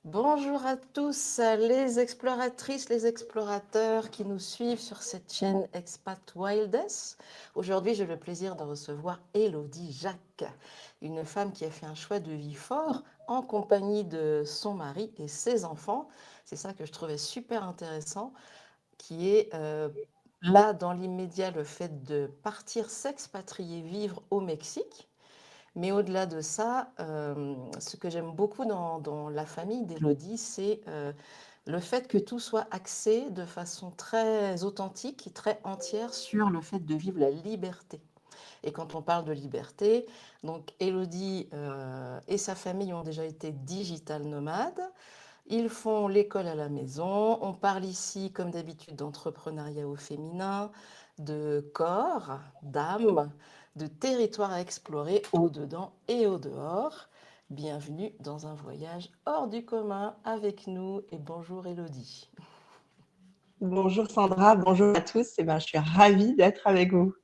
Bonjour à tous, les exploratrices, les explorateurs qui nous suivent sur cette chaîne Expat Wildest. Aujourd'hui, j'ai le plaisir de recevoir Élodie Jacques, une femme qui a fait un choix de vie fort en compagnie de son mari et ses enfants. C'est ça que je trouvais super intéressant, qui est là dans l'immédiat le fait de partir s'expatrier vivre au Mexique. Mais au-delà de ça, ce que j'aime beaucoup dans la famille d'Élodie, c'est le fait que tout soit axé de façon très authentique et très entière sur le fait de vivre la liberté. Et quand on parle de liberté, donc Élodie et sa famille ont déjà été digital nomades. Ils font l'école à la maison. On parle ici, comme d'habitude, d'entrepreneuriat au féminin, de corps, d'âme, de territoire à explorer au-dedans et au-dehors. Bienvenue dans un voyage hors du commun avec nous et bonjour Élodie. Bonjour Sandra, bonjour à tous. Je suis ravie d'être avec vous.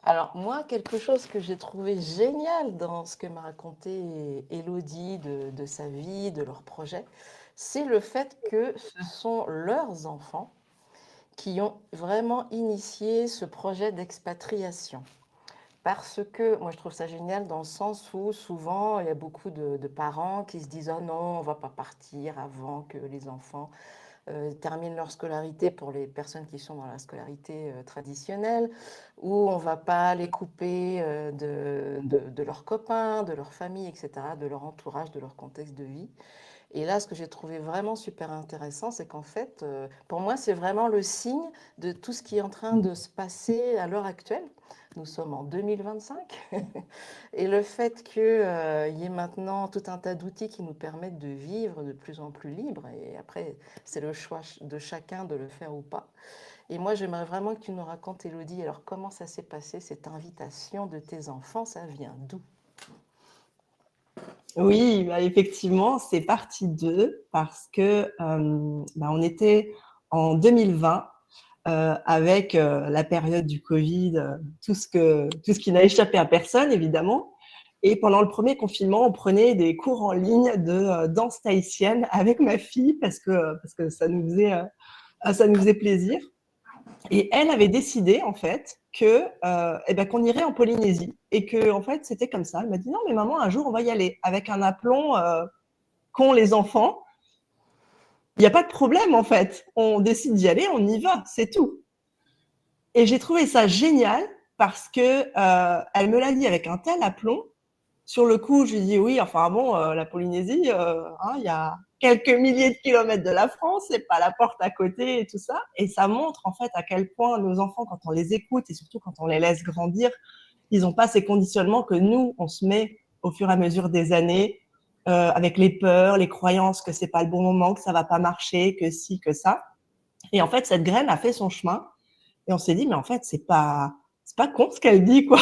Alors moi, quelque chose que j'ai trouvé génial dans ce que m'a raconté Élodie de sa vie, de leur projet, c'est le fait que ce sont leurs enfants qui ont vraiment initié ce projet d'expatriation. Parce que moi, je trouve ça génial dans le sens où souvent, il y a beaucoup de parents qui se disent: «Oh non, on ne va pas partir avant que les enfants terminent leur scolarité», pour les personnes qui sont dans la scolarité traditionnelle, ou on ne va pas les couper de leurs copains, de leur famille, etc., de leur entourage, de leur contexte de vie. Et là, ce que j'ai trouvé vraiment super intéressant, c'est qu'en fait, pour moi, c'est vraiment le signe de tout ce qui est en train de se passer à l'heure actuelle. Nous sommes en 2025. Et le fait qu'il y ait maintenant tout un tas d'outils qui nous permettent de vivre de plus en plus libre, et après, c'est le choix de chacun de le faire ou pas. Et moi, j'aimerais vraiment que tu nous racontes, Élodie, alors comment ça s'est passé, cette invitation de tes enfants, ça vient d'où? Oui, effectivement, c'est partie d'eux parce que on était en 2020 avec la période du Covid, tout ce qui n'a échappé à personne, évidemment. Et pendant le premier confinement, on prenait des cours en ligne de danse tahitienne avec ma fille parce que ça nous faisait plaisir. Et elle avait décidé, en fait, qu'on irait en Polynésie. Et que, en fait, c'était comme ça. Elle m'a dit, non, mais maman, un jour, on va y aller. Avec un aplomb qu'ont les enfants. Il n'y a pas de problème, en fait. On décide d'y aller, on y va, c'est tout. Et j'ai trouvé ça génial parce que elle me l'a dit avec un tel aplomb. Sur le coup, je lui dis oui, enfin bon, la Polynésie, il y a quelques milliers de kilomètres de la France, c'est pas la porte à côté et tout ça. Et ça montre en fait à quel point nos enfants, quand on les écoute et surtout quand on les laisse grandir, ils n'ont pas ces conditionnements que nous, on se met au fur et à mesure des années, avec les peurs, les croyances que c'est pas le bon moment, que ça va pas marcher, que si, que ça. Et en fait, cette graine a fait son chemin. Et on s'est dit, mais en fait, c'est pas con ce qu'elle dit, quoi.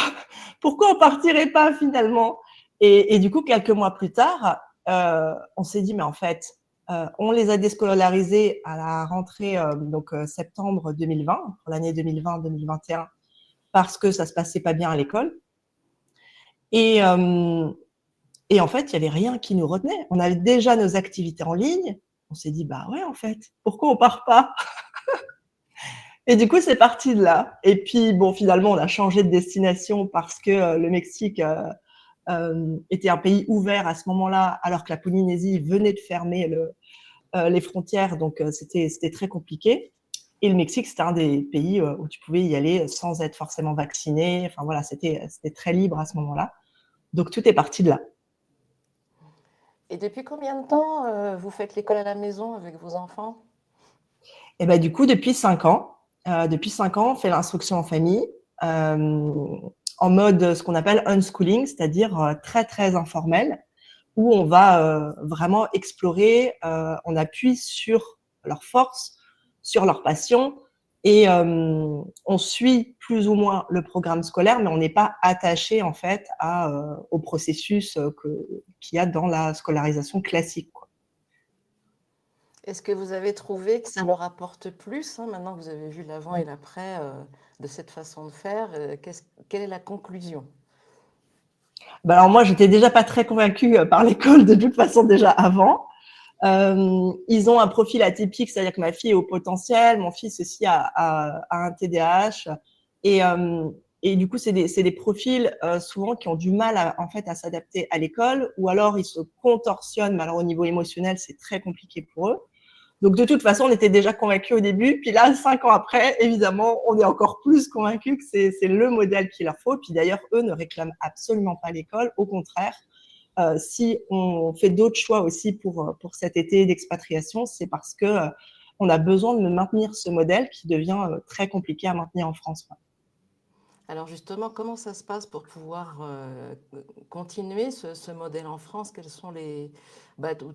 Pourquoi on partirait pas finalement? Et du coup, quelques mois plus tard, on s'est dit, mais en fait, on les a déscolarisés à la rentrée, septembre 2020, pour l'année 2020-2021, parce que ça se passait pas bien à l'école. Et, euh, et en fait, il y avait rien qui nous retenait. On avait déjà nos activités en ligne. On s'est dit, bah ouais, en fait, pourquoi on part pas? Et du coup, c'est parti de là. Et puis, bon, finalement, on a changé de destination parce que le Mexique était un pays ouvert à ce moment-là, alors que la Polynésie venait de fermer les frontières, donc c'était très compliqué. Et le Mexique, c'était un des pays où tu pouvais y aller sans être forcément vacciné. Enfin voilà, c'était très libre à ce moment-là. Donc tout est parti de là. Et depuis combien de temps vous faites l'école à la maison avec vos enfants? Et ben du coup, depuis 5 ans, on fait l'instruction en famille en mode ce qu'on appelle unschooling, c'est-à-dire très très informel, où on va vraiment explorer, on appuie sur leurs forces, sur leurs passions, et on suit plus ou moins le programme scolaire, mais on n'est pas attaché en fait au processus qu'il y a dans la scolarisation classique, quoi. Est-ce que vous avez trouvé que ça leur apporte plus, hein, maintenant que vous avez vu l'avant et l'après de cette façon de faire, quelle est la conclusion? Bah alors moi, j'étais déjà pas très convaincue par l'école de toute façon déjà avant. Ils ont un profil atypique, c'est-à-dire que ma fille est au potentiel, mon fils aussi a un TDAH. Et, et du coup, c'est des profils souvent qui ont du mal en fait, à s'adapter à l'école, ou alors ils se contorsionnent, mais alors au niveau émotionnel, c'est très compliqué pour eux. Donc de toute façon, on était déjà convaincus au début. Puis là, 5 ans après, évidemment, on est encore plus convaincus que c'est le modèle qu'il leur faut. Puis d'ailleurs, eux ne réclament absolument pas l'école. Au contraire, si on fait d'autres choix aussi pour cet été d'expatriation, c'est parce que on a besoin de maintenir ce modèle qui devient très compliqué à maintenir en France. Alors justement, comment ça se passe pour pouvoir continuer ce modèle en France? Quels sont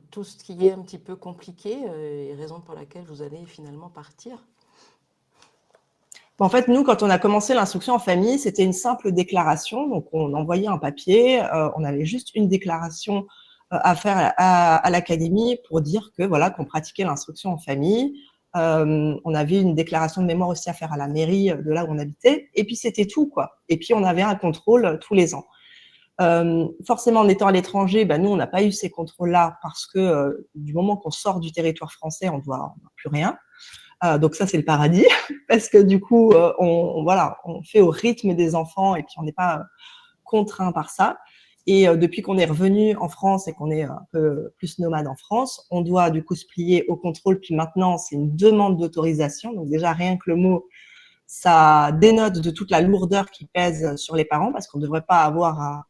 tout ce qui est un petit peu compliqué et raison pour laquelle vous allez finalement partir? En fait, nous, quand on a commencé l'instruction en famille, c'était une simple déclaration. Donc, on envoyait un papier, on avait juste une déclaration à faire à l'académie pour dire que voilà, qu'on pratiquait l'instruction en famille. On avait une déclaration de mémoire aussi à faire à la mairie de là où on habitait. Et puis, c'était tout, quoi. Et puis, on avait un contrôle tous les ans. Forcément, en étant à l'étranger, nous, on n'a pas eu ces contrôles-là parce que du moment qu'on sort du territoire français, on ne doit plus rien. Donc ça, c'est le paradis parce que du coup, on fait au rythme des enfants et puis on n'est pas contraint par ça. Et depuis qu'on est revenu en France et qu'on est un peu plus nomade en France, on doit du coup se plier au contrôle. Puis maintenant, c'est une demande d'autorisation. Donc déjà, rien que le mot, ça dénote de toute la lourdeur qui pèse sur les parents parce qu'on ne devrait pas avoir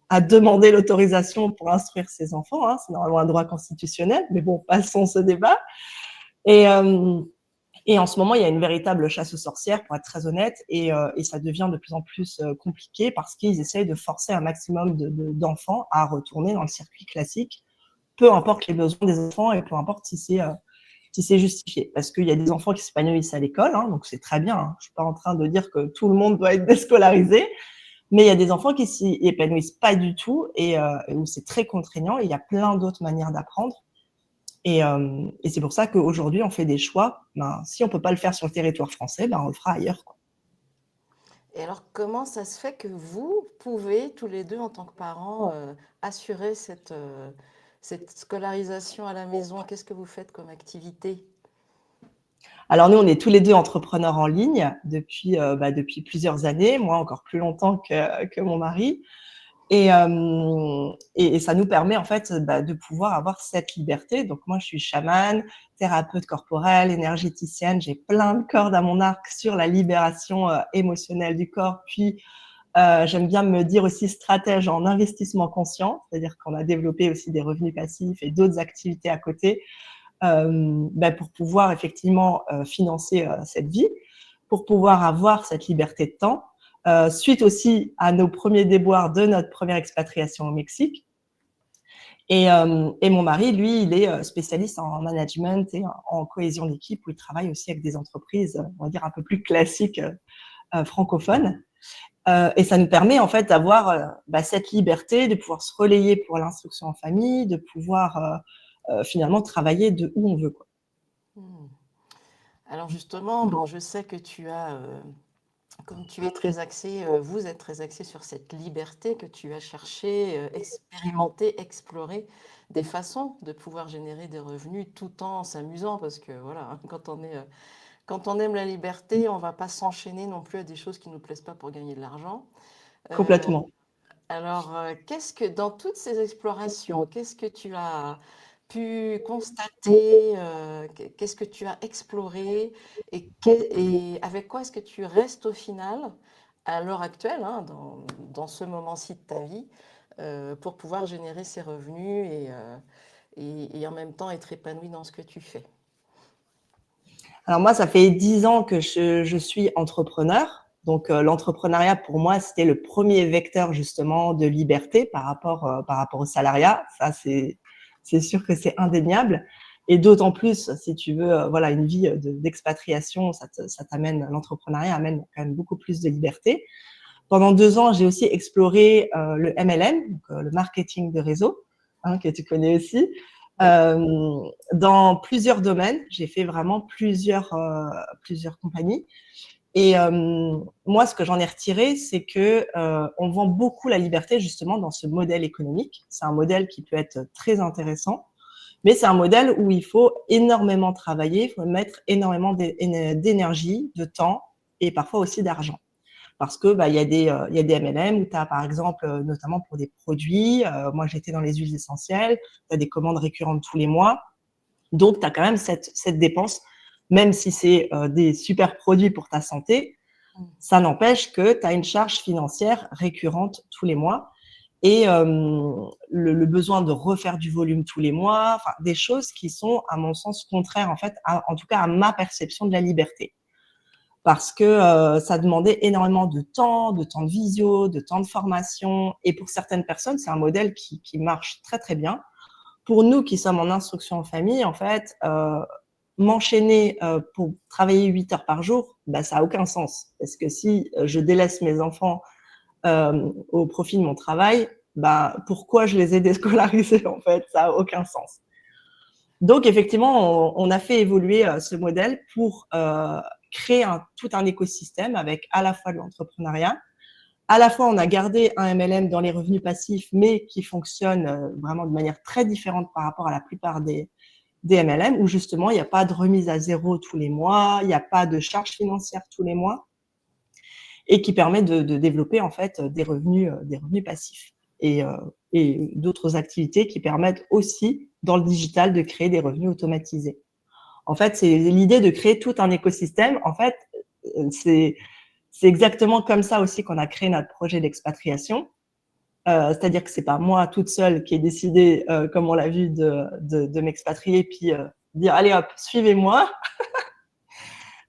à demander l'autorisation pour instruire ses enfants. Hein. C'est normalement un droit constitutionnel. Mais bon, passons ce débat. Et en ce moment, il y a une véritable chasse aux sorcières, pour être très honnête, et ça devient de plus en plus compliqué parce qu'ils essayent de forcer un maximum d'enfants à retourner dans le circuit classique, peu importe les besoins des enfants et peu importe si c'est justifié. Parce qu'il y a des enfants qui s'épanouissent à l'école, hein, donc c'est très bien. Hein. Je ne suis pas en train de dire que tout le monde doit être déscolarisé, mais il y a des enfants qui s'y épanouissent pas du tout et où c'est très contraignant. Et il y a plein d'autres manières d'apprendre. Et c'est pour ça qu'aujourd'hui, on fait des choix. Si on ne peut pas le faire sur le territoire français, on le fera ailleurs, quoi. Et alors, comment ça se fait que vous pouvez, tous les deux, en tant que parents, assurer cette scolarisation à la maison? Qu'est-ce que vous faites comme activité? Alors nous, on est tous les deux entrepreneurs en ligne depuis plusieurs années, moi encore plus longtemps que mon mari. Et ça nous permet en fait de pouvoir avoir cette liberté. Donc moi, je suis chamane, thérapeute corporelle, énergéticienne. J'ai plein de cordes à mon arc sur la libération émotionnelle du corps. Puis j'aime bien me dire aussi stratège en investissement conscient, c'est-à-dire qu'on a développé aussi des revenus passifs et d'autres activités à côté pour pouvoir effectivement financer cette vie, pour pouvoir avoir cette liberté de temps. Suite aussi à nos premiers déboires de notre première expatriation au Mexique. Et mon mari, lui, il est spécialiste en management et en cohésion d'équipe, où il travaille aussi avec des entreprises, on va dire, un peu plus classiques francophones. Et ça nous permet en fait d'avoir cette liberté de pouvoir se relayer pour l'instruction en famille, de pouvoir finalement travailler de où on veut, quoi. Alors justement, bon, je sais que comme tu es très axé, vous êtes très axé sur cette liberté que tu as cherché, expérimenter, explorer des façons de pouvoir générer des revenus tout en s'amusant parce que voilà, quand on aime la liberté, on ne va pas s'enchaîner non plus à des choses qui ne nous plaisent pas pour gagner de l'argent. Euh, Complètement. alors, dans toutes ces explorations, qu'est-ce que tu as pu constater, qu'est-ce que tu as exploré et avec quoi est-ce que tu restes au final, à l'heure actuelle, hein, dans ce moment-ci de ta vie, pour pouvoir générer ces revenus et en même temps être épanoui dans ce que tu fais? Alors moi, ça fait 10 ans que je suis entrepreneur. Donc l'entrepreneuriat, pour moi, c'était le premier vecteur justement de liberté par rapport au salariat. Ça, c'est sûr que c'est indéniable. Et d'autant plus, si tu veux, voilà, une vie d'expatriation, l'entrepreneuriat amène quand même beaucoup plus de liberté. Pendant 2 ans, j'ai aussi exploré le MLM, donc, le marketing de réseau, hein, que tu connais aussi. Dans plusieurs domaines, j'ai fait vraiment plusieurs compagnies. Et moi, ce que j'en ai retiré, c'est que on vend beaucoup la liberté justement dans ce modèle économique. C'est un modèle qui peut être très intéressant, mais c'est un modèle où il faut énormément travailler, il faut mettre énormément d'énergie, de temps et parfois aussi d'argent. Parce que il y a des MLM où tu as par exemple, notamment pour des produits, moi j'étais dans les huiles essentielles, tu as des commandes récurrentes tous les mois, donc tu as quand même cette dépense, même si c'est des super produits pour ta santé, ça n'empêche que tu as une charge financière récurrente tous les mois et le besoin de refaire du volume tous les mois, enfin des choses qui sont à mon sens contraires en fait, en tout cas à ma perception de la liberté. Parce que ça demandait énormément de temps de visio, de temps de formation et pour certaines personnes, c'est un modèle qui marche très, très bien. Pour nous qui sommes en instruction en famille, en fait, m'enchaîner pour travailler 8 heures par jour, ça a aucun sens. Parce que si je délaisse mes enfants au profit de mon travail, pourquoi je les ai déscolarisés en fait? Ça a aucun sens. Donc effectivement, on a fait évoluer ce modèle pour créer tout un écosystème avec à la fois de l'entrepreneuriat, à la fois on a gardé un MLM dans les revenus passifs, mais qui fonctionne vraiment de manière très différente par rapport à la plupart des MLM, où justement il n'y a pas de remise à zéro tous les mois, il n'y a pas de charges financières tous les mois, et qui permet de développer en fait des revenus passifs et d'autres activités qui permettent aussi dans le digital de créer des revenus automatisés. En fait, c'est l'idée de créer tout un écosystème. En fait, c'est exactement comme ça aussi qu'on a créé notre projet d'expatriation. C'est-à-dire que c'est pas moi toute seule qui ai décidé, comme on l'a vu, de m'expatrier puis dire allez hop, suivez-moi.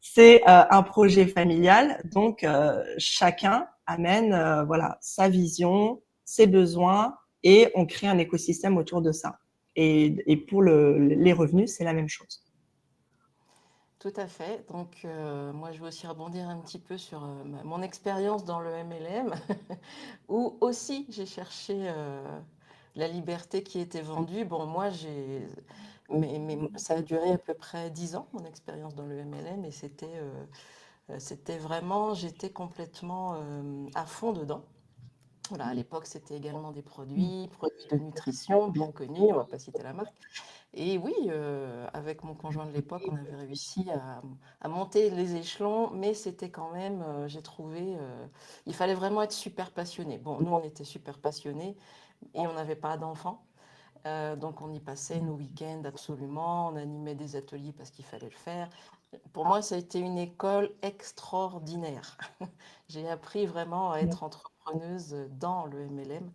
C'est un projet familial, donc chacun amène voilà sa vision, ses besoins et on crée un écosystème autour de ça. Et pour les revenus, c'est la même chose. Tout à fait. Donc, moi, je veux aussi rebondir un petit peu sur mon expérience dans le MLM, où aussi j'ai cherché la liberté qui était vendue. Bon, moi, mais ça a duré à peu près 10 ans, mon expérience dans le MLM, et c'était vraiment, j'étais complètement à fond dedans. Voilà, à l'époque, c'était également des produits de nutrition bien connus, on va pas citer la marque. Et oui, avec mon conjoint de l'époque, on avait réussi à monter les échelons, mais c'était quand même, j'ai trouvé, il fallait vraiment être super passionné. Bon, nous, on était super passionnés et on n'avait pas d'enfants. Donc, on y passait nos week-ends absolument. On animait des ateliers parce qu'il fallait le faire. Pour moi, ça a été une école extraordinaire. J'ai appris vraiment à être entrepreneuse dans le MLM.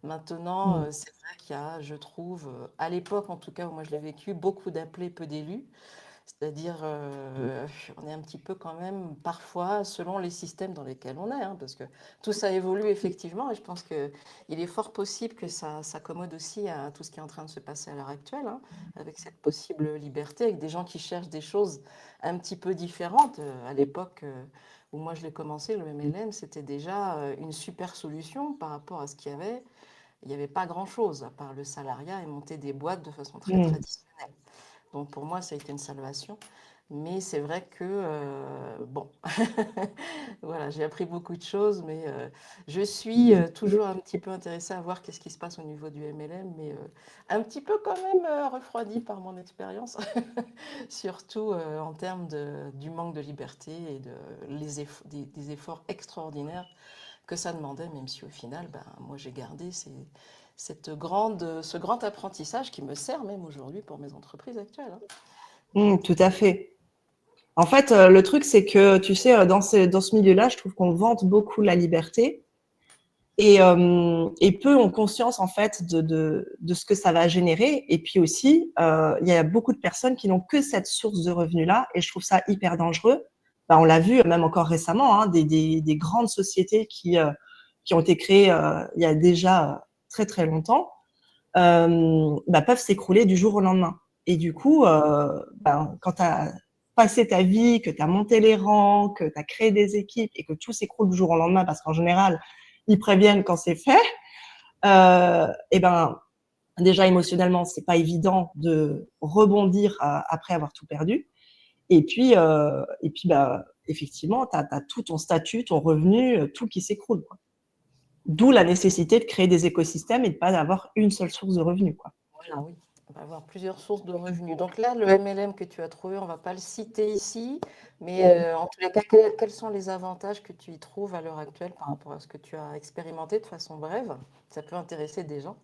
Maintenant, c'est vrai qu'il y a, je trouve, à l'époque en tout cas où moi je l'ai vécu, beaucoup d'appelés, peu d'élus. C'est-à-dire, on est un petit peu quand même parfois selon les systèmes dans lesquels on est, hein, parce que tout ça évolue effectivement et je pense qu'il est fort possible que ça s'accommode aussi à tout ce qui est en train de se passer à l'heure actuelle, hein, avec cette possible liberté, avec des gens qui cherchent des choses un petit peu différentes. À l'époque où moi je l'ai commencé, le MLM, c'était déjà une super solution par rapport à ce qu'il y avait. Il n'y avait pas grand-chose à part le salariat et monter des boîtes de façon très traditionnelle. Donc pour moi, ça a été une salvation. Mais c'est vrai que, bon, voilà, j'ai appris beaucoup de choses, mais je suis toujours un petit peu intéressée à voir qu'est-ce qui se passe au niveau du MLM, mais un petit peu quand même refroidie par mon expérience, surtout en termes du manque de liberté et des efforts extraordinaires que ça demandait, même si au final, moi j'ai gardé ce grand apprentissage qui me sert même aujourd'hui pour mes entreprises actuelles, hein. Tout à fait. En fait, le truc, c'est que, tu sais, dans ce milieu-là, je trouve qu'on vante beaucoup la liberté et peu ont conscience, en fait, de ce que ça va générer. Et puis aussi, il y a beaucoup de personnes qui n'ont que cette source de revenus-là et je trouve ça hyper dangereux. On l'a vu même encore récemment, hein, des grandes sociétés qui ont été créées il y a déjà très, très longtemps, peuvent s'écrouler du jour au lendemain. Et du coup, quand tu as passé ta vie, que tu as monté les rangs, que tu as créé des équipes et que tout s'écroule du jour au lendemain, parce qu'en général, ils préviennent quand c'est fait, et déjà émotionnellement, c'est pas évident de rebondir après avoir tout perdu. Et puis, bah, effectivement, tu as tout ton statut, ton revenu, tout qui s'écroule, quoi. D'où la nécessité de créer des écosystèmes et de ne pas avoir une seule source de revenus, quoi. Voilà, oui. On va avoir plusieurs sources de revenus. Donc là, le MLM que tu as trouvé, on ne va pas le citer ici, mais en tous les cas, quels sont les avantages que tu y trouves à l'heure actuelle par rapport à ce que tu as expérimenté de façon brève? Ça peut intéresser des gens.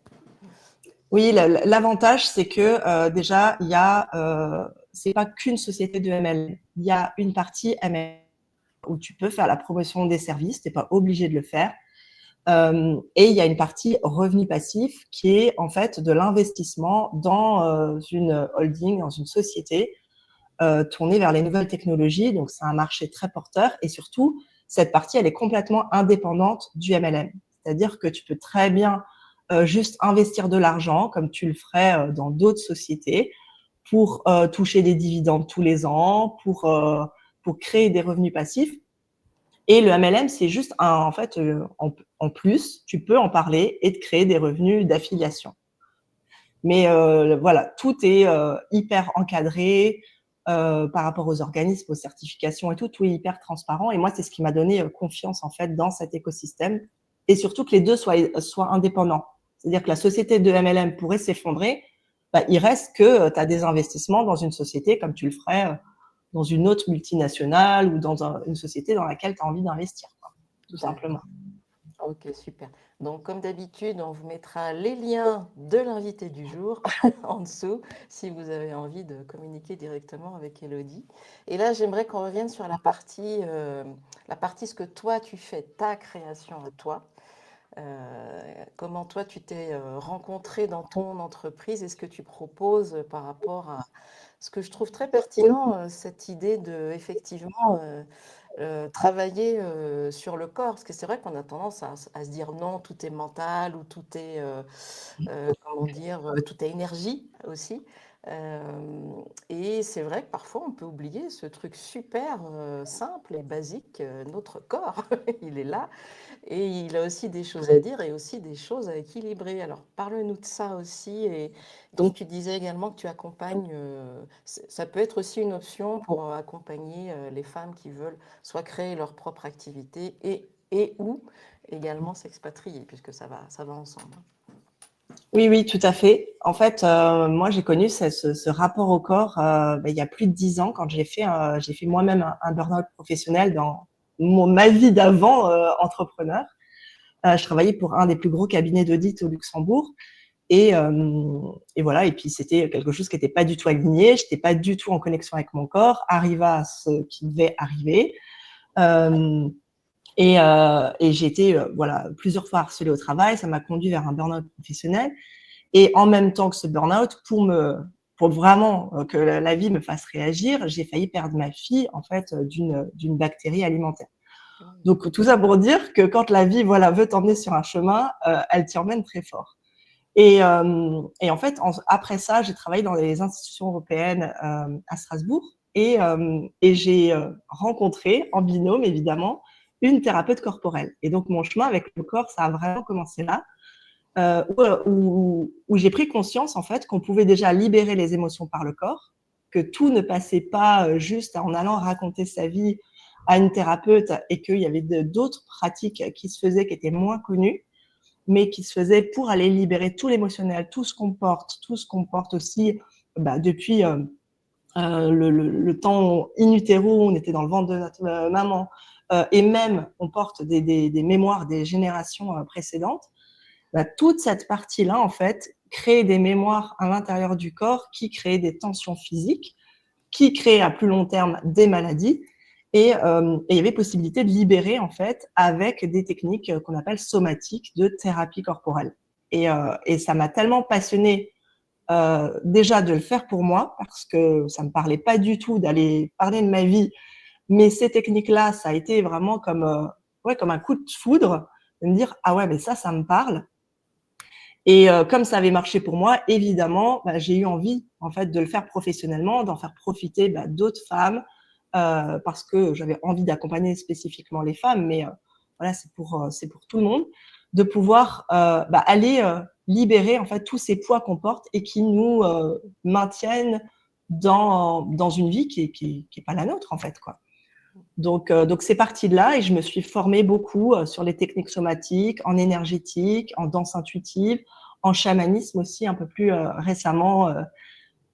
Oui, l'avantage, c'est que déjà, il y a, c'est pas qu'une société de MLM. Il y a une partie MLM où tu peux faire la promotion des services, tu n'es pas obligé de le faire. Et il y a une partie revenu passif qui est en fait de l'investissement dans une holding, dans une société tournée vers les nouvelles technologies. Donc, c'est un marché très porteur et surtout, cette partie, elle est complètement indépendante du MLM. C'est-à-dire que tu peux très bien juste investir de l'argent comme tu le ferais dans d'autres sociétés pour toucher des dividendes tous les ans, pour créer des revenus passifs. Et le MLM, c'est juste en fait, en plus, tu peux en parler et te créer des revenus d'affiliation. Mais voilà, tout est hyper encadré par rapport aux organismes, aux certifications et tout est hyper transparent. Et moi, c'est ce qui m'a donné confiance en fait dans cet écosystème et surtout que les deux soient indépendants. C'est-à-dire que la société de MLM pourrait s'effondrer, bah, il reste que tu as des investissements dans une société comme tu le ferais dans une autre multinationale ou dans une société dans laquelle tu as envie d'investir, tout simplement. Ok, super. Donc, comme d'habitude, on vous mettra les liens de l'invité du jour en dessous si vous avez envie de communiquer directement avec Elodie. Et là, j'aimerais qu'on revienne sur la partie ce que toi tu fais, ta création à toi. Comment toi tu t'es rencontré dans ton entreprise et ce que tu proposes par rapport à ce que je trouve très pertinent, cette idée de effectivement travailler sur le corps, parce que c'est vrai qu'on a tendance à se dire non, tout est mental ou tout est, comment dire, tout est énergie aussi. Et c'est vrai que parfois on peut oublier ce truc super simple et basique, notre corps, il est là et il a aussi des choses à dire et aussi des choses à équilibrer. Alors parle-nous de ça aussi. Et donc tu disais également que tu accompagnes, ça peut être aussi une option pour accompagner les femmes qui veulent soit créer leur propre activité et ou également s'expatrier, puisque ça va ensemble. Oui, oui, tout à fait. En fait, moi, j'ai connu ce rapport au corps il y a plus de 10 ans quand j'ai fait moi-même un burn-out professionnel dans ma vie d'avant entrepreneur. Je travaillais pour un des plus gros cabinets d'audit au Luxembourg. Et voilà, et puis c'était quelque chose qui n'était pas du tout aligné, je n'étais pas du tout en connexion avec mon corps, arriva ce qui devait arriver. Et j'ai été voilà, plusieurs fois harcelée au travail, ça m'a conduit vers un burn-out professionnel. Et en même temps que ce burn-out, pour vraiment que la vie me fasse réagir, j'ai failli perdre ma fille en fait d'une bactérie alimentaire. Donc tout ça pour dire que quand la vie voilà veut t'emmener sur un chemin, elle t'y emmène très fort. Et en fait, après ça, j'ai travaillé dans les institutions européennes à Strasbourg et j'ai rencontré, en binôme évidemment, une thérapeute corporelle. Et donc, mon chemin avec le corps, ça a vraiment commencé là, où j'ai pris conscience en fait qu'on pouvait déjà libérer les émotions par le corps, que tout ne passait pas juste en allant raconter sa vie à une thérapeute et qu'il y avait d'autres pratiques qui se faisaient qui étaient moins connues, mais qui se faisait pour aller libérer tout l'émotionnel, tout ce qu'on porte aussi depuis le temps in utero, on était dans le ventre de notre maman, et même on porte des mémoires des générations précédentes. Toute cette partie-là, en fait, crée des mémoires à l'intérieur du corps qui créent des tensions physiques, qui créent à plus long terme des maladies. Et il y avait possibilité de libérer en fait avec des techniques qu'on appelle somatiques de thérapie corporelle. Et ça m'a tellement passionnée déjà de le faire pour moi parce que ça me parlait pas du tout d'aller parler de ma vie, mais ces techniques-là, ça a été vraiment comme un coup de foudre de me dire ah ouais mais ça me parle. Et comme ça avait marché pour moi, évidemment, j'ai eu envie en fait de le faire professionnellement, d'en faire profiter d'autres femmes parce que j'avais envie d'accompagner spécifiquement les femmes, mais voilà, c'est pour tout le monde, de pouvoir aller libérer en fait tous ces poids qu'on porte et qui nous maintiennent dans une vie qui est pas la nôtre, en fait, quoi. Donc c'est parti de là et je me suis formée beaucoup sur les techniques somatiques, en énergétique, en danse intuitive, en chamanisme aussi un peu plus récemment.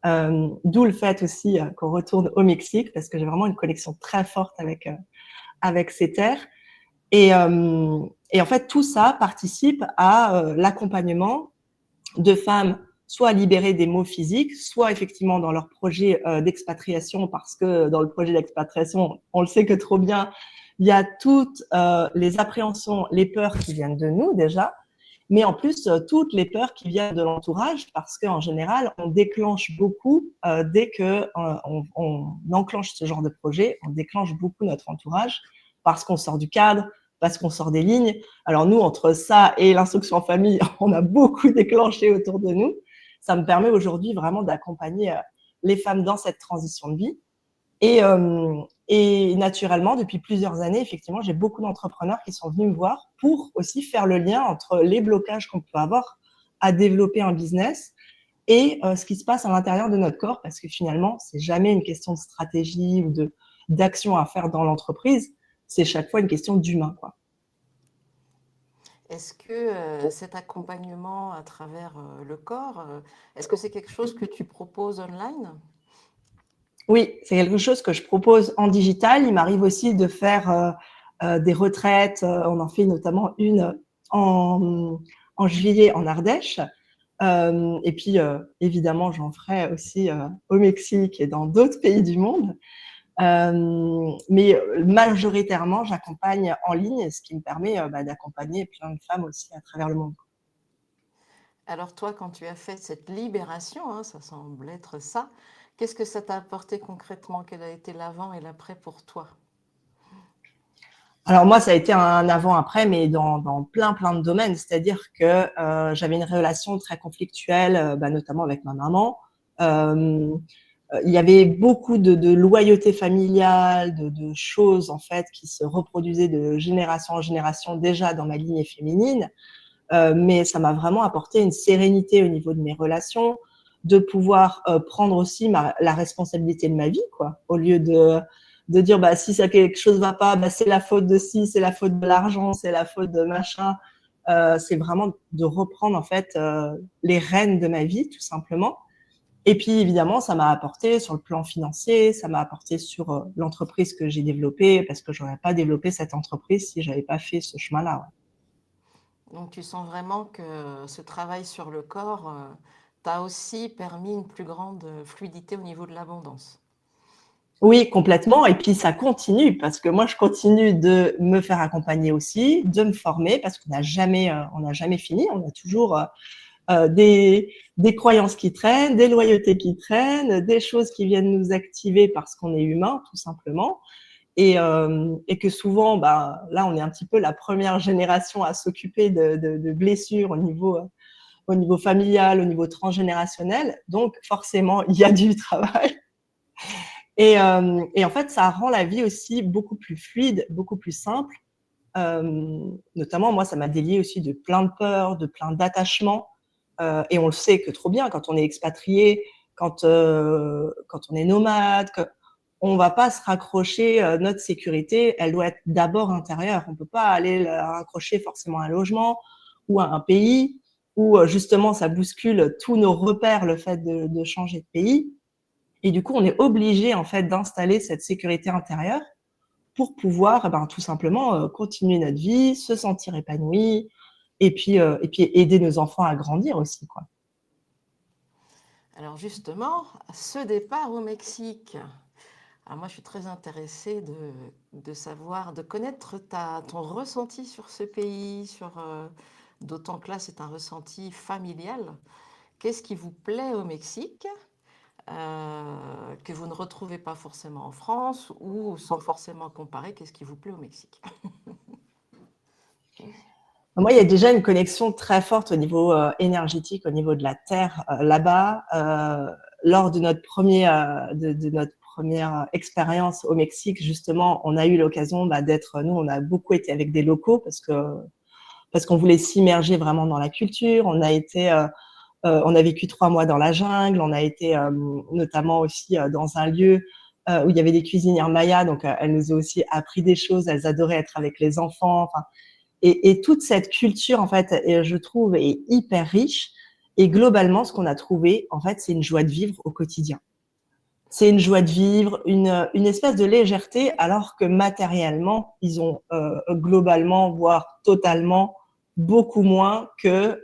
D'où le fait aussi qu'on retourne au Mexique parce que j'ai vraiment une connexion très forte avec ces terres. Et en fait, tout ça participe à l'accompagnement de femmes soit à libérer des maux physiques, soit effectivement dans leur projet d'expatriation, parce que dans le projet d'expatriation, on le sait que trop bien, il y a toutes les appréhensions, les peurs qui viennent de nous déjà, mais en plus toutes les peurs qui viennent de l'entourage, parce qu'en général, on déclenche beaucoup dès que on enclenche ce genre de projet, on déclenche beaucoup notre entourage, parce qu'on sort du cadre, parce qu'on sort des lignes. Alors nous, entre ça et l'instruction en famille, on a beaucoup déclenché autour de nous. Ça me permet aujourd'hui vraiment d'accompagner les femmes dans cette transition de vie. Et naturellement, depuis plusieurs années, effectivement, j'ai beaucoup d'entrepreneurs qui sont venus me voir pour aussi faire le lien entre les blocages qu'on peut avoir à développer un business et ce qui se passe à l'intérieur de notre corps, parce que finalement, c'est jamais une question de stratégie ou d'action à faire dans l'entreprise, c'est chaque fois une question d'humain, quoi. Est-ce que cet accompagnement à travers le corps, est-ce que c'est quelque chose que tu proposes online? Oui, c'est quelque chose que je propose en digital. Il m'arrive aussi de faire des retraites. On en fait notamment une en juillet en Ardèche. Et puis, évidemment, j'en ferai aussi au Mexique et dans d'autres pays du monde. Mais majoritairement, j'accompagne en ligne, ce qui me permet d'accompagner plein de femmes aussi à travers le monde. Alors toi, quand tu as fait cette libération, hein, ça semble être ça, qu'est-ce que ça t'a apporté concrètement? Quel a été l'avant et l'après pour toi? Alors moi, ça a été un avant-après, mais dans plein de domaines. C'est-à-dire que j'avais une relation très conflictuelle, notamment avec ma maman. Il y avait beaucoup de loyauté familiale, de choses en fait qui se reproduisaient de génération en génération déjà dans ma lignée féminine. Mais ça m'a vraiment apporté une sérénité au niveau de mes relations, de pouvoir prendre aussi la responsabilité de ma vie, quoi, au lieu de dire si ça quelque chose va pas, c'est la faute de ci, c'est la faute de l'argent, c'est la faute de machin. C'est vraiment de reprendre en fait les rênes de ma vie, tout simplement. Et puis évidemment, ça m'a apporté sur le plan financier, ça m'a apporté sur l'entreprise que j'ai développée, parce que j'aurais pas développé cette entreprise si j'avais pas fait ce chemin-là. Ouais. Donc tu sens vraiment que ce travail sur le corps t'a aussi permis une plus grande fluidité au niveau de l'abondance. Oui, complètement. Et puis ça continue, parce que moi, je continue de me faire accompagner aussi, de me former, parce qu'on n'a jamais fini. On a toujours des croyances qui traînent, des loyautés qui traînent, des choses qui viennent nous activer parce qu'on est humain, tout simplement. Et que souvent, là, on est un petit peu la première génération à s'occuper de blessures au niveau familial, au niveau transgénérationnel. Donc, forcément, il y a du travail. Et en fait, ça rend la vie aussi beaucoup plus fluide, beaucoup plus simple. Notamment, moi, ça m'a délié aussi de plein de peurs, de plein d'attachements. Et on le sait que trop bien, quand on est expatrié, quand on est nomade, on va pas se raccrocher, notre sécurité, elle doit être d'abord intérieure. On peut pas aller la raccrocher forcément à un logement ou à un pays où justement ça bouscule tous nos repères, le fait de changer de pays. Et du coup, on est obligé en fait d'installer cette sécurité intérieure pour pouvoir tout simplement continuer notre vie, se sentir épanoui et puis aider nos enfants à grandir aussi, quoi. Alors justement, ce départ au Mexique, alors moi je suis très intéressée de savoir, de connaître ton ressenti sur ce pays, d'autant que là c'est un ressenti familial. Qu'est-ce qui vous plaît au Mexique que vous ne retrouvez pas forcément en France ou sans forcément comparer, qu'est-ce qui vous plaît au Mexique? Moi, il y a déjà une connexion très forte au niveau énergétique, au niveau de la terre là-bas. Lors de notre première expérience au Mexique, justement, on a eu l'occasion d'être. Nous, on a beaucoup été avec des locaux parce qu'on voulait s'immerger vraiment dans la culture. On a été On a vécu 3 mois dans la jungle. On a été notamment aussi dans un lieu où il y avait des cuisinières mayas. Donc, elles nous ont aussi appris des choses. Elles adoraient être avec les enfants. Enfin, et toute cette culture, en fait, je trouve, est hyper riche. Et globalement, ce qu'on a trouvé, en fait, c'est une joie de vivre au quotidien. C'est une joie de vivre, une espèce de légèreté, alors que matériellement, ils ont globalement, voire totalement, beaucoup moins que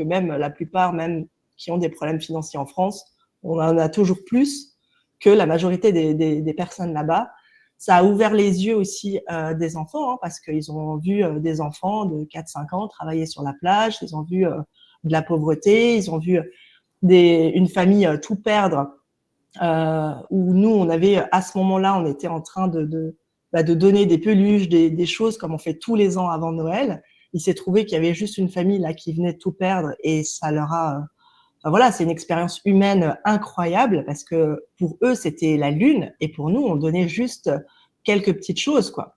même la plupart, même qui ont des problèmes financiers en France. On en a toujours plus que la majorité des personnes là-bas. Ça a ouvert les yeux aussi des enfants, hein, parce qu'ils ont vu des enfants de 4-5 ans travailler sur la plage, ils ont vu de la pauvreté, ils ont vu une famille tout perdre, où nous, on avait, à ce moment-là, on était en train de donner des peluches, des choses comme on fait tous les ans avant Noël. Il s'est trouvé qu'il y avait juste une famille là qui venait de tout perdre et ça leur a, enfin, voilà, c'est une expérience humaine incroyable parce que pour eux, c'était la lune et pour nous, on donnait juste quelques petites choses, quoi.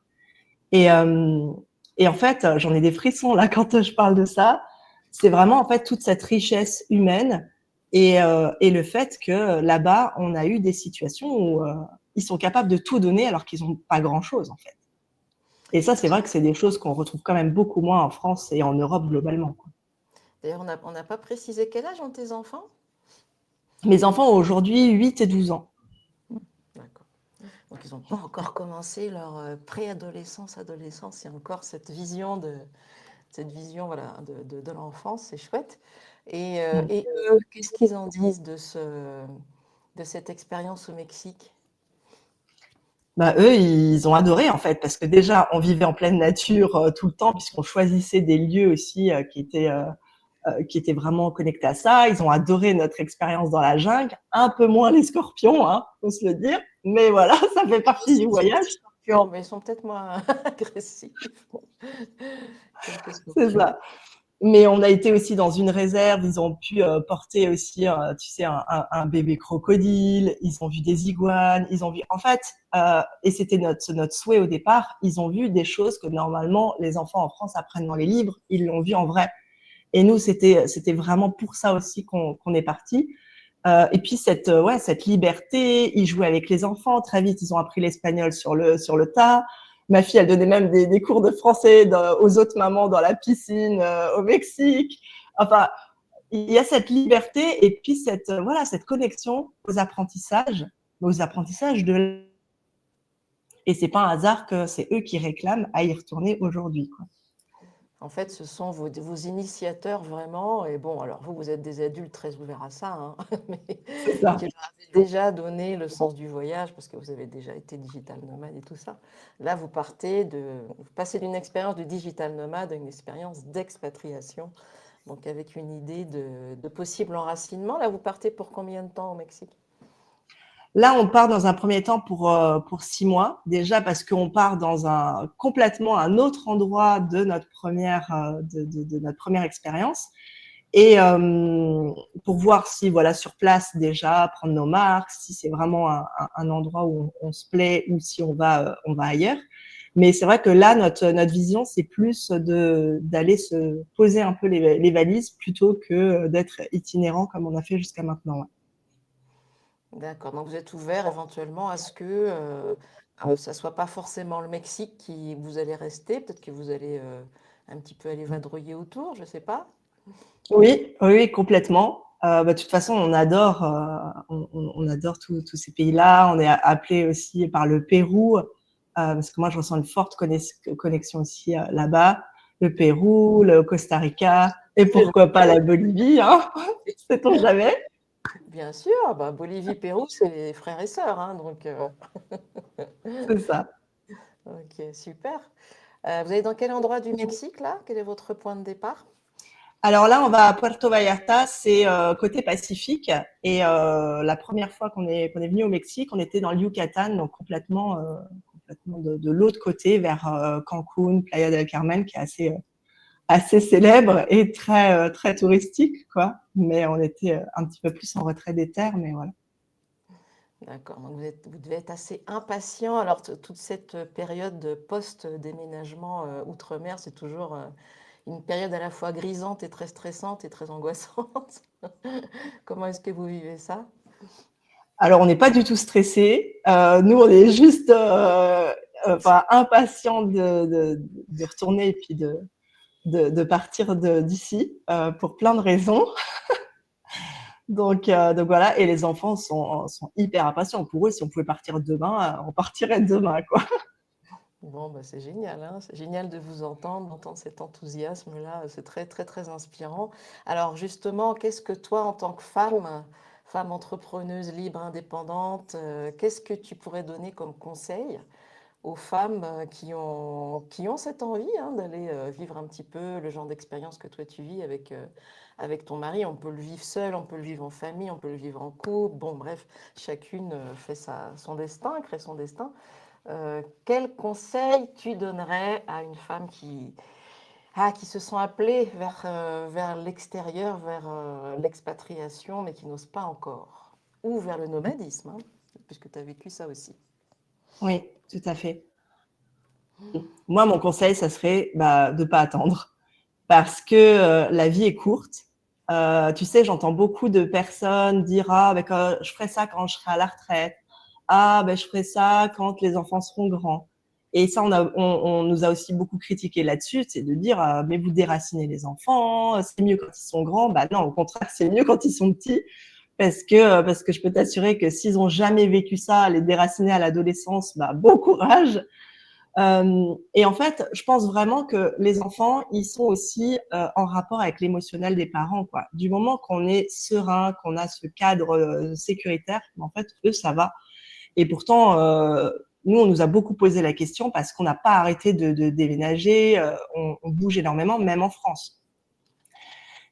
Et, euh, et en fait, j'en ai des frissons là quand je parle de ça. C'est vraiment en fait toute cette richesse humaine et le fait que là-bas, on a eu des situations où ils sont capables de tout donner alors qu'ils n'ont pas grand-chose en fait. Et ça, c'est vrai que c'est des choses qu'on retrouve quand même beaucoup moins en France et en Europe globalement, quoi. D'ailleurs, on n'a pas précisé quel âge ont tes enfants? Mes enfants ont aujourd'hui 8 et 12 ans. D'accord. Donc, ils n'ont pas encore commencé leur préadolescence, adolescence. Il y a encore cette vision voilà, de l'enfance, c'est chouette. Et eux, qu'est-ce qu'ils en disent de cette expérience au Mexique? Bah, eux, ils ont adoré en fait, parce que déjà, on vivait en pleine nature tout le temps, puisqu'on choisissait des lieux aussi qui étaient vraiment connectés à ça. Ils ont adoré notre expérience dans la jungle, un peu moins les scorpions, hein, faut se le dire, mais voilà, ça fait partie du voyage. Scorpions, mais ils sont peut-être moins agressifs. Quelques C'est scorpions. ça. Mais on a été aussi dans une réserve, ils ont pu porter aussi, tu sais, un bébé crocodile, ils ont vu des iguanes, ils ont vu, en fait, et c'était notre souhait au départ, ils ont vu des choses que normalement les enfants en France apprennent dans les livres, ils l'ont vu en vrai. Et nous, c'était vraiment pour ça aussi qu'on est parti. Et puis cette liberté, ils jouaient avec les enfants. Très vite, ils ont appris l'espagnol sur le tas. Ma fille, elle donnait même des cours de français aux autres mamans dans la piscine au Mexique. Enfin, il y a cette liberté et puis cette connexion aux apprentissages de. Et c'est pas un hasard que c'est eux qui réclament à y retourner aujourd'hui, quoi. En fait, ce sont vos initiateurs vraiment. Et bon, alors vous êtes des adultes très ouverts à ça, hein, mais C'est ça. qui leur avez déjà donné le sens du voyage parce que vous avez déjà été digital nomade et tout ça. Là, vous passez d'une expérience de digital nomade à une expérience d'expatriation, donc avec une idée de possible enracinement. Là, vous partez pour combien de temps au Mexique? Là, on part dans un premier temps pour 6 mois, déjà parce qu'on part dans complètement un autre endroit de notre première expérience. Et pour voir si, voilà, sur place, déjà, prendre nos marques, si c'est vraiment un endroit où on se plaît ou si on va ailleurs. Mais c'est vrai que là, notre vision, c'est plus d'aller se poser un peu les valises plutôt que d'être itinérant comme on a fait jusqu'à maintenant. Ouais. D'accord, donc vous êtes ouvert éventuellement à ce que ça ne soit pas forcément le Mexique qui vous allez rester, peut-être que vous allez un petit peu aller vadrouiller autour, je ne sais pas. Oui, oui, complètement. De toute façon, on adore tous ces pays-là. On est appelé aussi par le Pérou, parce que moi, je ressens une forte connexion aussi là-bas. Le Pérou, le Costa Rica, et pourquoi pas la Bolivie, hein, sait-on jamais. Bien sûr, bah, Bolivie, Pérou, c'est les frères et sœurs, hein, donc C'est ça. ok, super. Vous allez dans quel endroit du Mexique là? Quel est votre point de départ? Alors là, on va à Puerto Vallarta, c'est côté Pacifique. Et la première fois qu'on est venu au Mexique, on était dans le Yucatan, donc complètement de l'autre côté, vers Cancun, Playa del Carmen, qui est assez célèbre et très touristique, quoi. Mais on était un petit peu plus en retrait des terres, mais voilà. D'accord, donc vous devez être assez impatient. Alors toute cette période de post-déménagement outre-mer, c'est toujours une période à la fois grisante et très stressante et très angoissante. Comment est-ce que vous vivez ça? Alors, on n'est pas du tout stressé. Nous, on est juste impatients de retourner et puis de partir d'ici pour plein de raisons. Donc voilà, et les enfants sont hyper impatients. Pour eux, si on pouvait partir demain, on partirait demain, quoi. Bon, bah, c'est génial, hein. C'est génial de vous entendre, d'entendre cet enthousiasme-là. C'est très, très, très inspirant. Alors justement, qu'est-ce que toi, en tant que femme, femme entrepreneuse, libre, indépendante, qu'est-ce que tu pourrais donner comme conseil aux femmes qui ont cette envie, hein, d'aller vivre un petit peu le genre d'expérience que toi tu vis avec ton mari? On peut le vivre seul, on peut le vivre en famille, on peut le vivre en couple. Bon, bref, chacune fait son destin, crée son destin. Quel conseil tu donnerais à une femme qui se sent appelée vers l'extérieur, vers l'expatriation, mais qui n'ose pas encore? Ou vers le nomadisme, hein, puisque tu as vécu ça aussi. Oui, tout à fait. Moi, mon conseil, ça serait de ne pas attendre. Parce que la vie est courte. Tu sais, j'entends beaucoup de personnes dire je ferai ça quand je serai à la retraite. Je ferai ça quand les enfants seront grands. Et ça, on nous a aussi beaucoup critiqué là-dessus, c'est de dire mais vous déracinez les enfants, c'est mieux quand ils sont grands. Non, au contraire, c'est mieux quand ils sont petits, parce que je peux t'assurer que s'ils ont jamais vécu ça, les déraciner à l'adolescence, bon courage. Et en fait, je pense vraiment que les enfants, ils sont aussi en rapport avec l'émotionnel des parents, quoi. Du moment qu'on est serein, qu'on a ce cadre sécuritaire, en fait, eux, ça va. Et pourtant, nous, on nous a beaucoup posé la question parce qu'on n'a pas arrêté de déménager. On bouge énormément, même en France.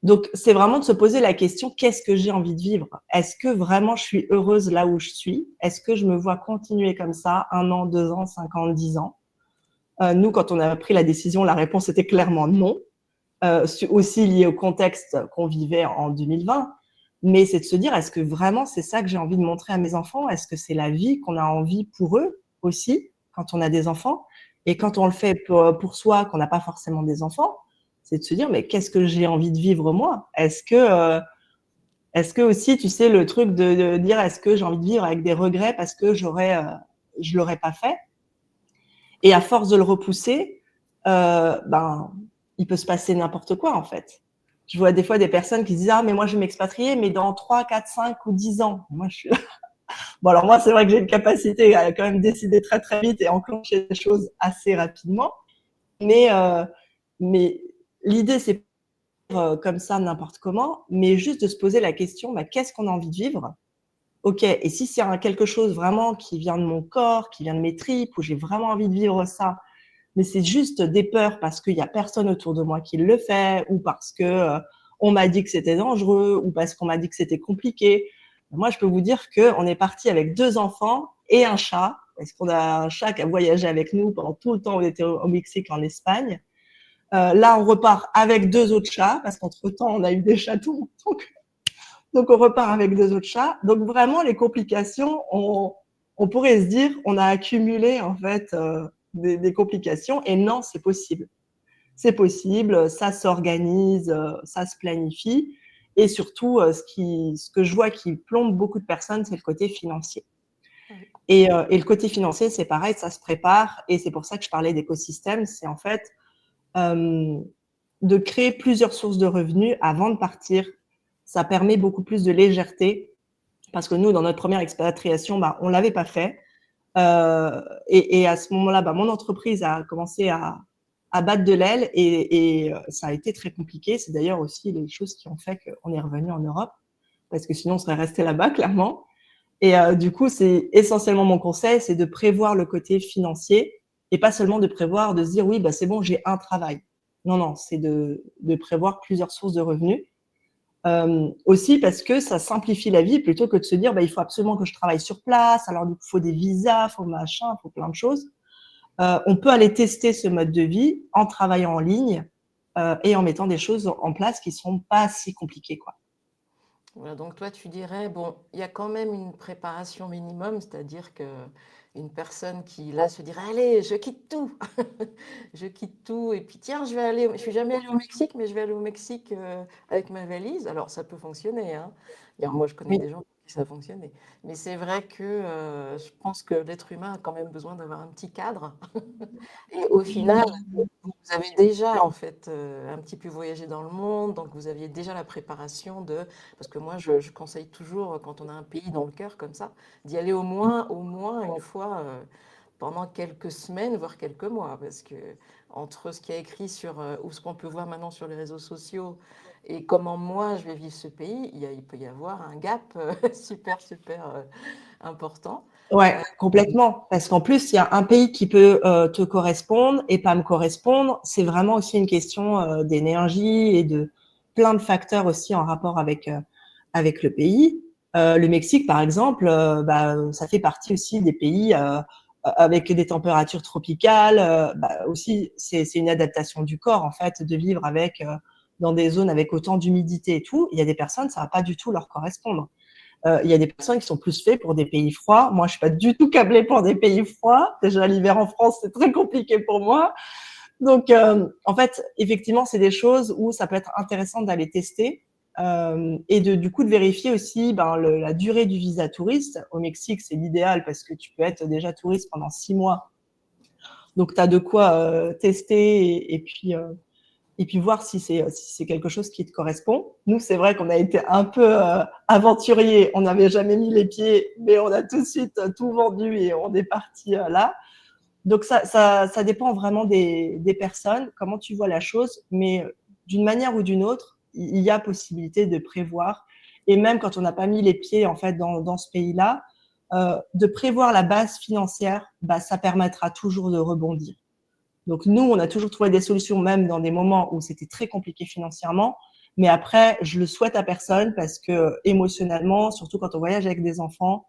Donc, c'est vraiment de se poser la question, qu'est-ce que j'ai envie de vivre? Est-ce que vraiment je suis heureuse là où je suis? Est-ce que je me vois continuer comme ça 1 an, 2 ans, 5 ans, 10 ans? Nous, quand on a pris la décision, la réponse était clairement non, aussi lié au contexte qu'on vivait en 2020. Mais c'est de se dire, est-ce que vraiment c'est ça que j'ai envie de montrer à mes enfants? Est-ce que c'est la vie qu'on a envie pour eux aussi, quand on a des enfants? Et quand on le fait pour soi, qu'on n'a pas forcément des enfants, c'est de se dire, mais qu'est-ce que j'ai envie de vivre moi? Est-ce que aussi, tu sais, le truc de dire, est-ce que j'ai envie de vivre avec des regrets parce que je l'aurais pas fait? Et à force de le repousser, il peut se passer n'importe quoi, en fait. Je vois des fois des personnes qui disent mais moi, je vais m'expatrier, mais dans 3, 4, 5 ou 10 ans. Moi, je suis là. Bon, alors moi, c'est vrai que j'ai une capacité à quand même décider très, très vite et enclencher des choses assez rapidement. Mais l'idée, c'est pas comme ça, n'importe comment, mais juste de se poser la question, qu'est-ce qu'on a envie de vivre? Ok, et si c'est quelque chose vraiment qui vient de mon corps, qui vient de mes tripes, où j'ai vraiment envie de vivre ça, mais c'est juste des peurs parce qu'il n'y a personne autour de moi qui le fait, ou parce que on m'a dit que c'était dangereux, ou parce qu'on m'a dit que c'était compliqué. Moi, je peux vous dire qu'on est parti avec 2 enfants et un chat, parce qu'on a un chat qui a voyagé avec nous pendant tout le temps où on était au Mexique, en Espagne. Là, on repart avec 2 autres chats, parce qu'entre-temps, on a eu des chatons. Donc, on repart avec 2 autres chats. Donc, vraiment, les complications, on pourrait se dire, on a accumulé, en fait, des complications. Et non, c'est possible. C'est possible, ça s'organise, ça se planifie. Et surtout, ce que je vois qui plombe beaucoup de personnes, c'est le côté financier. Et le côté financier, c'est pareil, ça se prépare. Et c'est pour ça que je parlais d'écosystème. C'est en fait de créer plusieurs sources de revenus avant de partir. Ça permet beaucoup plus de légèreté. Parce que nous, dans notre première expatriation, on ne l'avait pas fait. Et à ce moment-là, mon entreprise a commencé à battre de l'aile et ça a été très compliqué. C'est d'ailleurs aussi les choses qui ont fait qu'on est revenu en Europe, parce que sinon on serait resté là-bas, clairement. Et du coup, c'est essentiellement mon conseil, c'est de prévoir le côté financier et pas seulement de prévoir, de se dire oui, c'est bon, j'ai un travail. Non, non, c'est de prévoir plusieurs sources de revenus. Aussi parce que ça simplifie la vie plutôt que de se dire il faut absolument que je travaille sur place, alors il faut des visas, il faut machin, il faut plein de choses. On peut aller tester ce mode de vie en travaillant en ligne et en mettant des choses en place qui ne sont pas si compliquées, quoi. Voilà, donc toi, tu dirais, bon, il y a quand même une préparation minimum, c'est-à-dire que une personne qui là se dirait allez, je quitte tout, je quitte tout et puis tiens, je suis jamais allée au Mexique, mais je vais aller au Mexique avec ma valise. Alors ça peut fonctionner, hein. Moi je connais Oui, des gens pour qui ça a fonctionné, mais c'est vrai que je pense que l'être humain a quand même besoin d'avoir un petit cadre. Et au final, vous avez déjà en fait un petit peu voyagé dans le monde, donc vous aviez déjà la préparation de, parce que moi je conseille toujours quand on a un pays dans le cœur comme ça, d'y aller au moins une fois pendant quelques semaines, voire quelques mois, parce que entre ce qui est écrit sur ou ce qu'on peut voir maintenant sur les réseaux sociaux et comment moi je vais vivre ce pays, il peut y avoir un gap super important. ouais, Euh, complètement. Parce qu'en plus, il y a un pays qui peut te correspondre et pas me correspondre. C'est vraiment aussi une question d'énergie et de plein de facteurs aussi en rapport avec le pays. Le Mexique, par exemple, bah, ça fait partie aussi des pays avec des températures tropicales. Bah, aussi, c'est une adaptation du corps, en fait, de vivre avec dans des zones avec autant d'humidité et tout. Il y a des personnes, ça va pas du tout leur correspondre. Il y a des personnes qui sont plus faites pour des pays froids. Moi, je suis pas du tout câblée pour des pays froids. Déjà, l'hiver en France, c'est très compliqué pour moi. Donc, en fait, effectivement, c'est des choses où ça peut être intéressant d'aller tester et du coup de vérifier aussi ben, la durée du visa touriste. Au Mexique, c'est l'idéal parce que tu peux être déjà touriste pendant 6 mois. Donc, tu as de quoi tester et puis voir si c'est quelque chose qui te correspond. Nous, c'est vrai qu'on a été un peu aventuriers. On n'avait jamais mis les pieds, mais on a tout de suite tout vendu et on est parti là. Donc, ça dépend vraiment des personnes, comment tu vois la chose, mais d'une manière ou d'une autre, il y a possibilité de prévoir. Et même quand on n'a pas mis les pieds en fait dans ce pays-là, de prévoir la base financière, bah, ça permettra toujours de rebondir. Donc nous, on a toujours trouvé des solutions, même dans des moments où c'était très compliqué financièrement. Mais après, je le souhaite à personne parce que émotionnellement, surtout quand on voyage avec des enfants,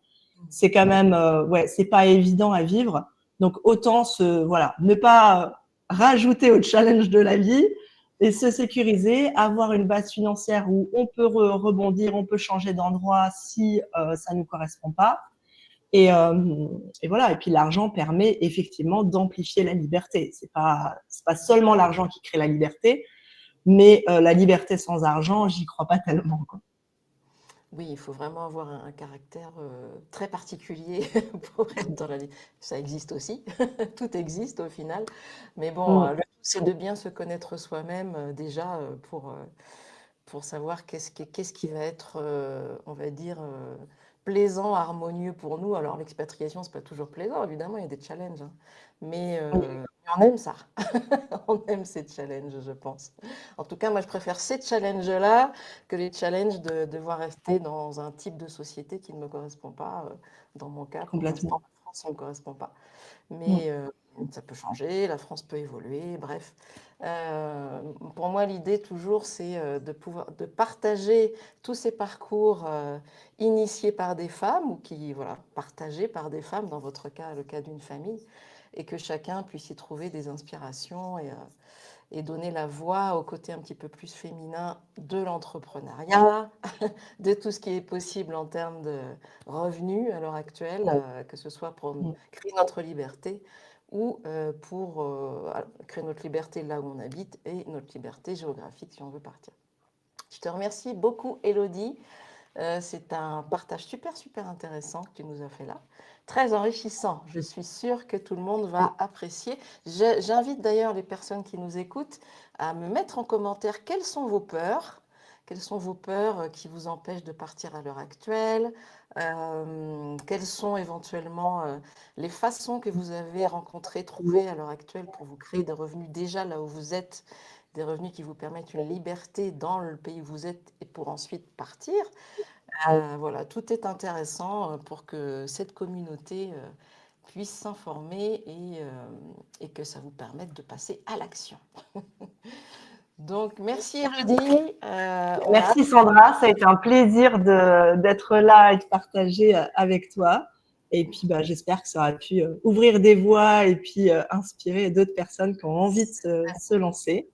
c'est quand même, ouais, c'est pas évident à vivre. Donc autant voilà, ne pas rajouter au challenge de la vie et se sécuriser, avoir une base financière où on peut rebondir, on peut changer d'endroit si ça nous correspond pas. Et, euh, et voilà. Et puis l'argent permet effectivement d'amplifier la liberté. C'est pas seulement l'argent qui crée la liberté, mais la liberté sans argent, j'y crois pas tellement, quoi. Oui, il faut vraiment avoir un caractère très particulier pour être dans la vie. Ça existe aussi, tout existe au final. Mais bon, Mm, le tout, c'est de bien se connaître soi-même déjà pour savoir qu'est-ce qui va être, on va dire, plaisant, harmonieux pour nous. Alors, l'expatriation, c'est pas toujours plaisant, évidemment, il y a des challenges, hein. Mais on aime ça. On aime ces challenges, je pense. En tout cas, moi, je préfère ces challenges-là que les challenges de devoir rester dans un type de société qui ne me correspond pas. Dans mon cas, pour complètement. l'instant, la France ne me correspond pas. Mm, Mais ça peut changer, la France peut évoluer, bref. Pour moi, l'idée toujours, c'est de partager tous ces parcours initiés par des femmes ou voilà, partagés par des femmes, dans votre cas, le cas d'une famille, et que chacun puisse y trouver des inspirations et donner la voix au côté un petit peu plus féminin de l'entrepreneuriat, de tout ce qui est possible en termes de revenus à l'heure actuelle, que ce soit pour mm. créer notre liberté ou pour créer notre liberté là où on habite et notre liberté géographique si on veut partir. Je te remercie beaucoup, Elodie. C'est un partage super intéressant que tu nous as fait là. Très enrichissant. Je suis sûre que tout le monde va apprécier. J'invite d'ailleurs les personnes qui nous écoutent à me mettre en commentaire quelles sont vos peurs. Quelles sont vos peurs qui vous empêchent de partir à l'heure actuelle? Quelles sont éventuellement les façons que vous avez rencontrées, trouvées à l'heure actuelle pour vous créer des revenus déjà là où vous êtes, des revenus qui vous permettent une liberté dans le pays où vous êtes et pour ensuite partir? Voilà, tout est intéressant pour que cette communauté puisse s'informer et que ça vous permette de passer à l'action. Donc, merci Elodie. On a Merci Sandra, ça a été un plaisir d'être là et de partager avec toi. Et puis bah, j'espère que ça aura pu ouvrir des voies et puis inspirer d'autres personnes qui ont envie de se lancer.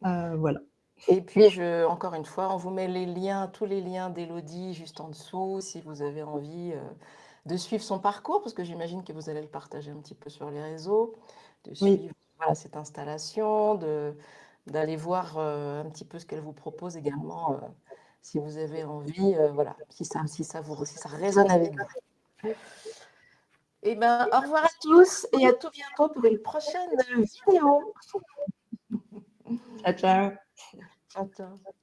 Voilà. Et puis, encore une fois, on vous met les liens, tous les liens d'Elodie juste en dessous si vous avez envie de suivre son parcours, parce que j'imagine que vous allez le partager un petit peu sur les réseaux, de Oui, suivre voilà, cette installation, d'aller voir un petit peu ce qu'elle vous propose également, si vous avez envie, voilà, si ça résonne avec vous. Eh ben, au revoir à tous et à tout bientôt pour une prochaine vidéo. ciao, ciao. Ciao, ciao.